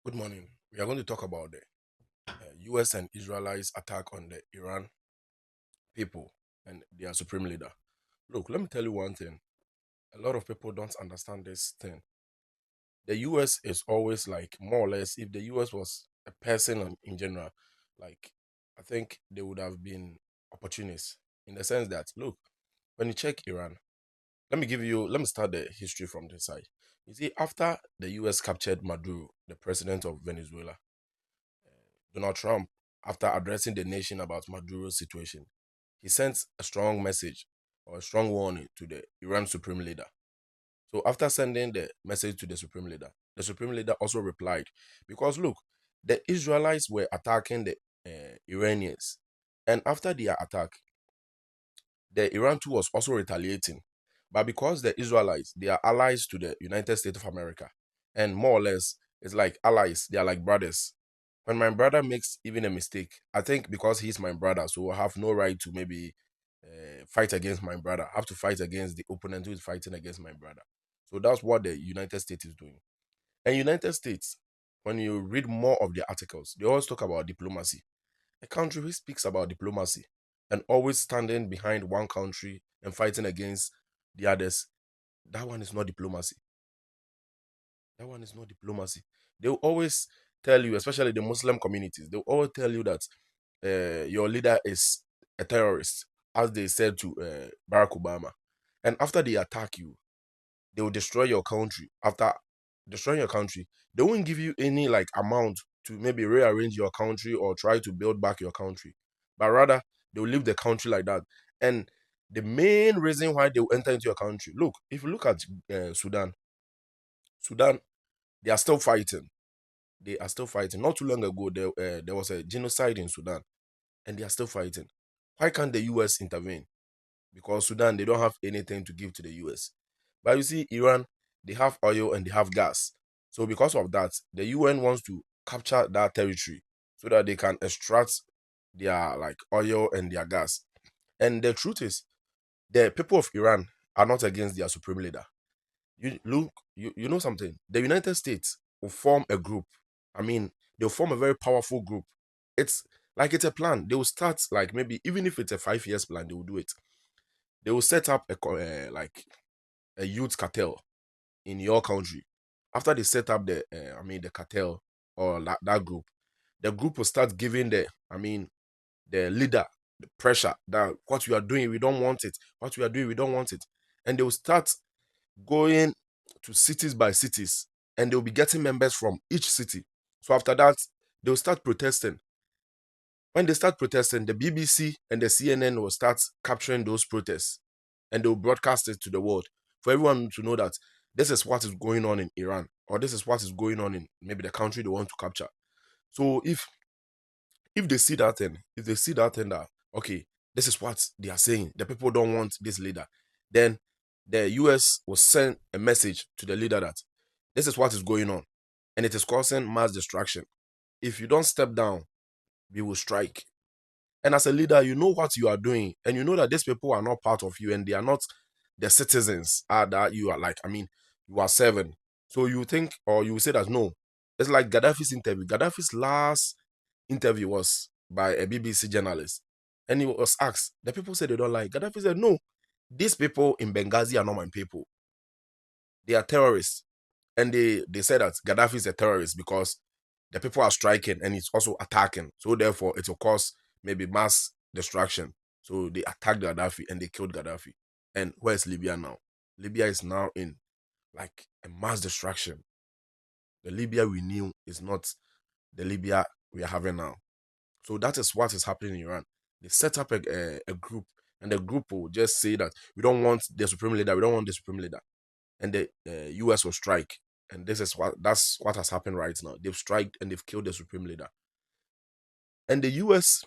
Good morning. We are going to talk about the US and Israelites attack on the Iran people and their supreme leader. Look, let me tell you one thing. A lot of people don't understand this thing. The US is always like more or less, if the US was a person in general, like I think they would have been opportunists in the sense that, look, when you check Iran, let me start the history from this side. You see, after the US captured Maduro, the president of Venezuela, Donald Trump, after addressing the nation about Maduro's situation, he sent a strong message or a strong warning to the Iran Supreme Leader. So after sending the message to the Supreme Leader also replied, because look, the Israelites were attacking the Iranians, and after their attack, the Iran too was also retaliating. But because the Israelites, they are allies to the United States of America, and more or less, it's like allies, they are like brothers. When my brother makes even a mistake, I think because he's my brother, so I have no right to maybe fight against my brother. I have to fight against the opponent who is fighting against my brother. So that's what the United States is doing. And United States, when you read more of the articles, they always talk about diplomacy. A country who speaks about diplomacy and always standing behind one country and fighting against the others, that one is not diplomacy. That one is not diplomacy. They'll always tell you, especially the Muslim communities, they'll always tell you that your leader is a terrorist, as they said to Barack Obama. And after they attack you, they will destroy your country. After destroying your country, they won't give you any like amount to maybe rearrange your country or try to build back your country, but rather they will leave the country like that. And the main reason why they will enter into your country, look, if you look at Sudan, they are still fighting. They are still fighting. Not too long ago, there was a genocide in Sudan, and they are still fighting. Why can't the US intervene? Because Sudan, they don't have anything to give to the US. But you see, Iran, they have oil and they have gas. So because of that, the UN wants to capture that territory so that they can extract their like oil and their gas. And the truth is, the people of Iran are not against their supreme leader. You look, you know something. The United States will form a group. I mean, they'll form a very powerful group. It's like it's a plan. They will start like maybe even if it's a 5 years plan, they will do it. They will set up like a youth cartel in your country. After they set up the cartel or that group, the group will start giving the leader the pressure that what we are doing, we don't want it. What we are doing, we don't want it. And they will start going to cities by cities and they'll be getting members from each city. So after that, they'll start protesting. When they start protesting, the BBC and the CNN will start capturing those protests and they'll broadcast it to the world for everyone to know that this is what is going on in Iran or this is what is going on in maybe the country they want to capture. So if they see that thing, if they see that thing that okay, this is what they are saying, the people don't want this leader, then the US will send a message to the leader that this is what is going on and it is causing mass destruction. If you don't step down, we will strike. And as a leader, you know what you are doing, and you know that these people are not part of you, and they are not the citizens that you are like. I mean, you are serving. So you think, or you will say that no. It's like Gaddafi's interview. Gaddafi's last interview was by a BBC journalist, and he was asked. The people said they don't like. Gaddafi said, "No, these people in Benghazi are not my people. They are terrorists." And they said that Gaddafi is a terrorist because the people are striking and it's also attacking. So therefore, it will cause maybe mass destruction. So they attacked Gaddafi and they killed Gaddafi. And where's Libya now? Libya is now in like a mass destruction. The Libya we knew is not the Libya we are having now. So that is what is happening in Iran. They set up a group, and the group will just say that we don't want the supreme leader, we don't want the supreme leader, and the US will strike. And that's what has happened right now. They've striked and they've killed the supreme leader. And the US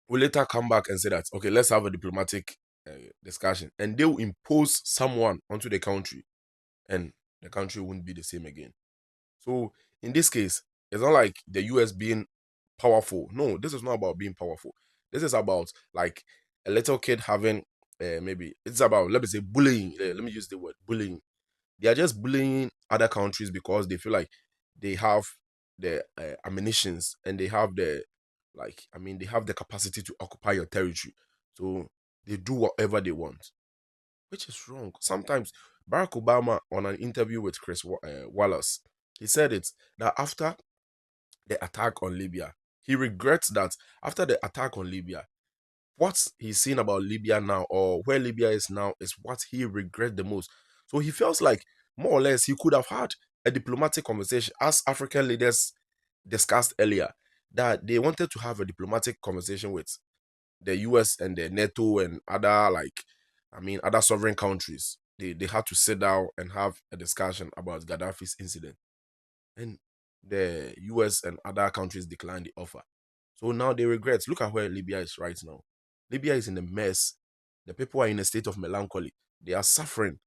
will later come back and say that okay, let's have a diplomatic discussion, and they will impose someone onto the country, and the country won't be the same again. So in this case, it's not like the US being powerful. No, this is not about being powerful. This is about like a little kid having maybe it's about, let me say, bullying. Let me use the word bullying. They are just bullying other countries because they feel like they have the ammunitions, and they have the, like, I mean, they have the capacity to occupy your territory. So they do whatever they want, which is wrong. Sometimes Barack Obama, on an interview with Wallace, he said it, that after the attack on Libya, he regrets that after the attack on Libya, what he's seen about Libya now, or where Libya is now, is what he regrets the most. So he feels like, more or less, he could have had a diplomatic conversation, as African leaders discussed earlier, that they wanted to have a diplomatic conversation with the US and the NATO and other, like, I mean, other sovereign countries. They had to sit down and have a discussion about Gaddafi's incident. And the US and other countries declined the offer. So now they regret. Look at where Libya is right now. Libya is in a mess. The people are in a state of melancholy. They are suffering.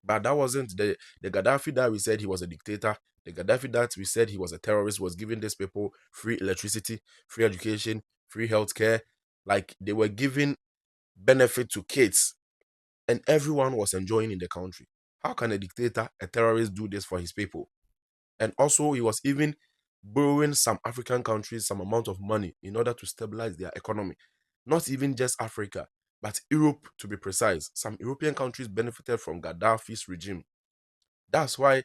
But that wasn't the Gaddafi that we said he was a dictator. The Gaddafi that we said he was a terrorist was giving these people free electricity, free education, free healthcare. Like, they were giving benefit to kids, and everyone was enjoying in the country. How can a dictator, a terrorist, do this for his people? And also, he was even borrowing some African countries some amount of money in order to stabilize their economy. Not even just Africa, but Europe, to be precise. Some European countries benefited from Gaddafi's regime. That's why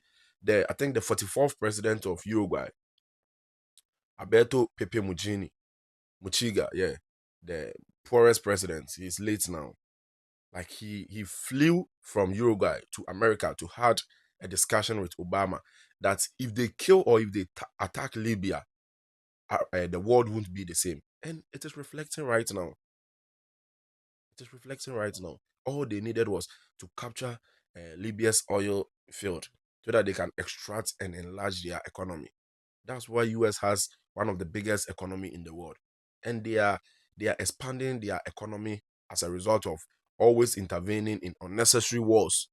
I think the 44th president of Uruguay, Alberto Pepe Muchiga, yeah, the poorest president, he's late now. Like, he flew from Uruguay to America to had a discussion with Obama that if they kill or if they attack Libya, the world won't be the same. And it is reflecting right now. It is reflecting right now. All they needed was to capture Libya's oil field so that they can extract and enlarge their economy. That's why US has one of the biggest economy in the world, and they are expanding their economy as a result of always intervening in unnecessary wars,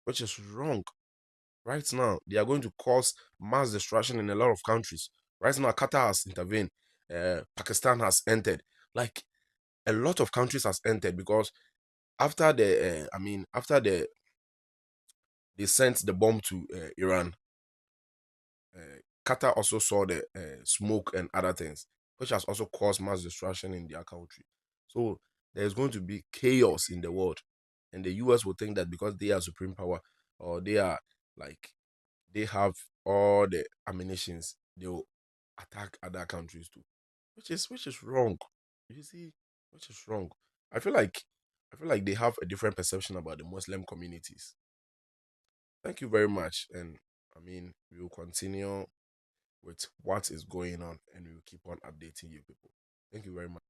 which is wrong. Right now, they are going to cause mass destruction in a lot of countries. Right now, Qatar has intervened. Pakistan has entered. Like, a lot of countries has entered because after after they sent the bomb to Iran, Qatar also saw the smoke and other things, which has also caused mass destruction in their country. So there's going to be chaos in the world, and the US will think that because they are supreme power, or they are, like, they have all the ammunitions, they will attack other countries too, which is wrong. You see, which is wrong. I feel like I feel like they have a different perception about the Muslim communities. Thank you very much, and I mean, we will continue with what is going on, and we will keep on updating you people. Thank you very much.